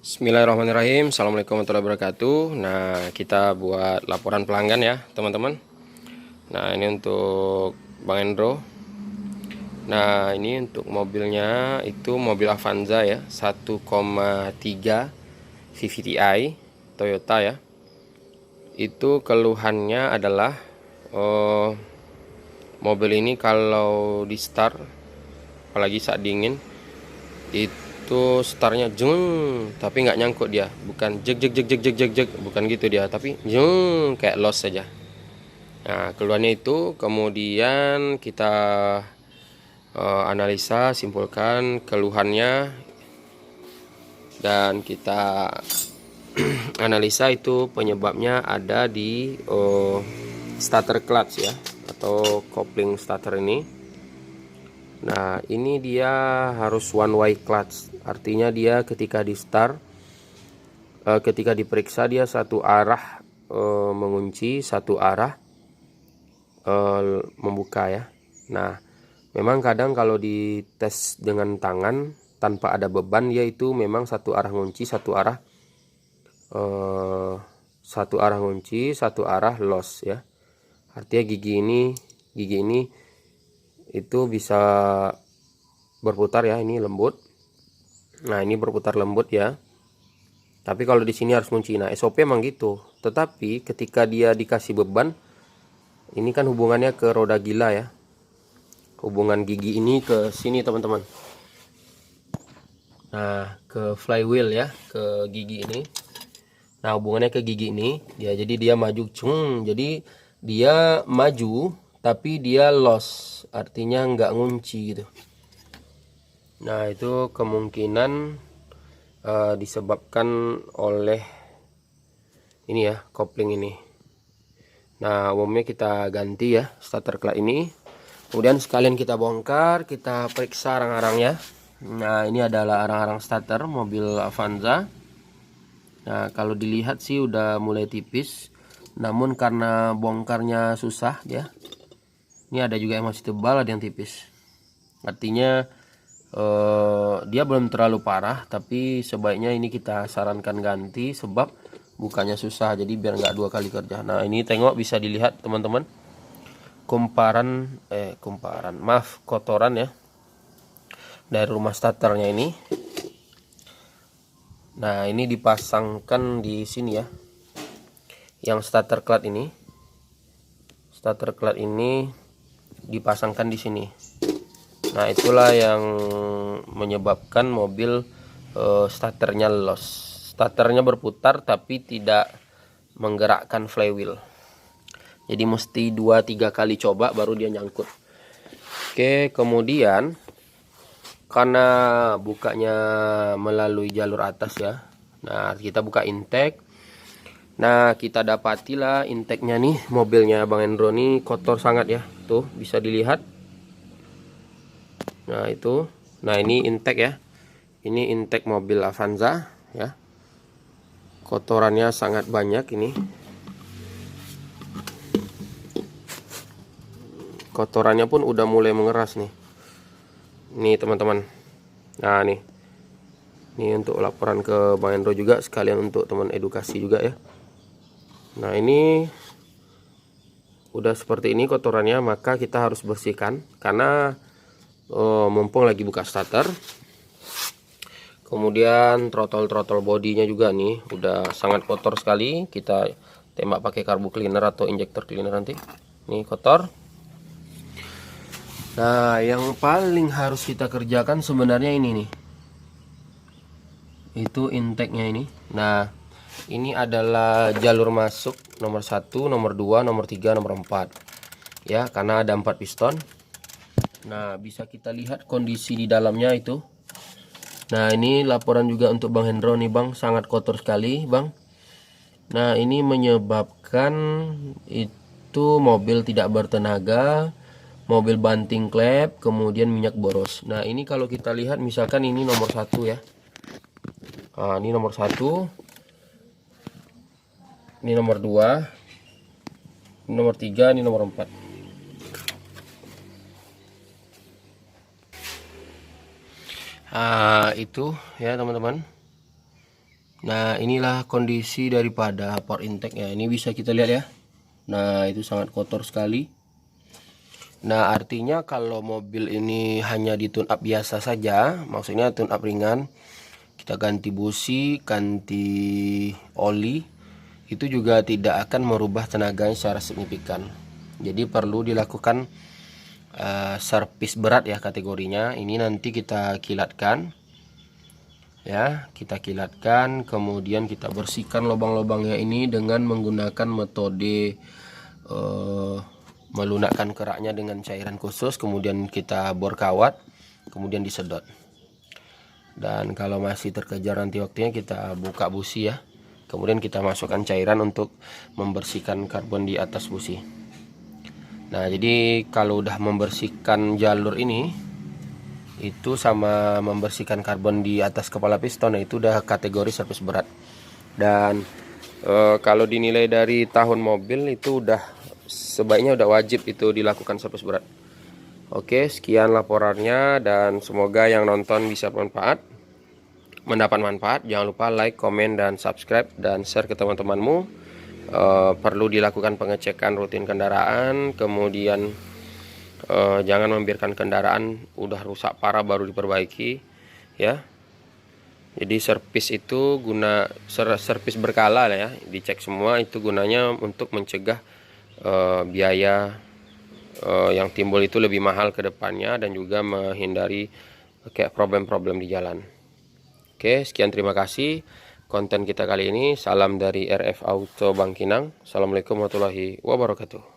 Bismillahirrahmanirrahim. Assalamualaikum warahmatullahi wabarakatuh. Nah, kita buat laporan pelanggan ya, teman-teman. Nah, ini untuk Bang Endro. Nah, ini untuk mobilnya itu mobil Avanza ya, 1,3 VVTi Toyota ya. Itu keluhannya adalah oh, mobil ini kalau di start, apalagi saat dingin, itu startnya jeng, tapi nggak nyangkut dia, bukan jeg jeg jeg jeg jeg jeg jeg, bukan gitu dia, tapi jeng kayak loss saja. Nah, keluarnya itu kemudian kita analisa, simpulkan keluhannya, dan kita analisa itu penyebabnya ada di starter clutch ya, atau kopling starter ini. Nah, ini dia harus one way clutch, artinya dia ketika di start, ketika diperiksa dia satu arah mengunci, satu arah membuka ya. Nah, memang kadang kalau dites dengan tangan tanpa ada beban, yaitu memang satu arah ngunci, satu arah ngunci, satu arah loss ya. Artinya gigi ini itu bisa berputar ya, ini lembut. Nah, ini berputar lembut ya. Tapi kalau di sini harus ngunci. Nah, SOP emang gitu. Tetapi ketika dia dikasih beban, ini kan hubungannya ke roda gila ya. Hubungan gigi ini ke sini, teman-teman. Nah, ke flywheel ya, ke gigi ini. Nah, hubungannya ke gigi ini, ya jadi dia maju, jadi dia maju tapi dia loss, artinya nggak ngunci gitu. Nah, itu kemungkinan disebabkan oleh ini ya, kopling ini. Nah, umumnya kita ganti ya starter clutch ini. Kemudian sekalian kita bongkar, kita periksa arang-arangnya. Nah, ini adalah arang-arang starter mobil Avanza. Nah, kalau dilihat sih udah mulai tipis, namun karena bongkarnya susah ya. Ini ada juga yang masih tebal, ada yang tipis. Artinya dia belum terlalu parah, tapi sebaiknya ini kita sarankan ganti sebab bukanya susah, jadi biar nggak dua kali kerja. Nah, ini tengok bisa dilihat teman-teman, kotoran ya dari rumah starternya ini. Nah, ini dipasangkan di sini ya, yang starter clutch ini dipasangkan di sini. Nah, itulah yang menyebabkan mobil starternya loss. Starternya berputar tapi tidak menggerakkan flywheel. Jadi mesti 2-3 kali coba baru dia nyangkut. Oke, kemudian karena bukanya melalui jalur atas ya. Nah, kita buka intake. Nah, kita dapatilah intake-nya nih, mobilnya Bang Endro nih kotor sangat ya. Tuh, bisa dilihat. Nah, itu. Nah, ini intake ya. Ini intake mobil Avanza ya. Kotorannya sangat banyak ini. Kotorannya pun udah mulai mengeras nih. Nih, teman-teman. Nah, nih. Ini untuk laporan ke Bang Endro juga, sekalian untuk teman edukasi juga ya. Nah, ini udah seperti ini kotorannya, maka kita harus bersihkan karena mumpung lagi buka starter. Kemudian throttle bodinya juga nih udah sangat kotor sekali. Kita tembak pakai carbo cleaner atau injector cleaner nanti. Nih kotor. Nah, yang paling harus kita kerjakan sebenarnya ini nih. Itu intake-nya ini. Nah, ini adalah jalur masuk nomor 1, nomor 2, nomor 3, nomor 4. Ya, karena ada 4 piston. Nah, bisa kita lihat kondisi di dalamnya itu. Nah, ini laporan juga untuk Bang Hendro nih, Bang. Sangat kotor sekali, Bang. Nah, ini menyebabkan itu mobil tidak bertenaga, mobil banting klep, kemudian minyak boros. Nah, ini kalau kita lihat misalkan ini nomor 1 ya. Nah, ini nomor 1. Ini nomor 2. Ini nomor 3, ini nomor 4. Itu ya, teman-teman. Nah, inilah kondisi daripada port intake ya. Ini bisa kita lihat ya. Nah, itu sangat kotor sekali. Nah, artinya kalau mobil ini hanya di tune up biasa saja, maksudnya tune up ringan, kita ganti busi, ganti oli, itu juga tidak akan merubah tenaganya secara signifikan. Jadi perlu dilakukan servis berat ya kategorinya. Ini nanti kita kilatkan ya, kita kilatkan, kemudian kita bersihkan lubang-lubangnya ini dengan menggunakan metode melunakkan keraknya dengan cairan khusus, kemudian kita bor kawat, kemudian disedot. Dan kalau masih terkejar nanti waktunya, kita buka busi ya, kemudian kita masukkan cairan untuk membersihkan karbon di atas busi. Nah, jadi kalau udah membersihkan jalur ini, itu sama membersihkan karbon di atas kepala piston, nah itu udah kategori servis berat. Dan kalau dinilai dari tahun mobil, itu udah sebaiknya udah wajib itu dilakukan servis berat. Oke, sekian laporannya, dan semoga yang nonton bisa mendapat manfaat. Jangan lupa like, komen, dan subscribe, dan share ke teman-temanmu. Perlu dilakukan pengecekan rutin kendaraan, kemudian jangan membiarkan kendaraan udah rusak parah baru diperbaiki ya. Jadi servis itu servis berkala ya, dicek semua, itu gunanya untuk mencegah biaya yang timbul itu lebih mahal ke depannya, dan juga menghindari kayak problem-problem di jalan. Oke, sekian, terima kasih konten kita kali ini. Salam dari RF Auto Bangkinang. Assalamualaikum warahmatullahi wabarakatuh.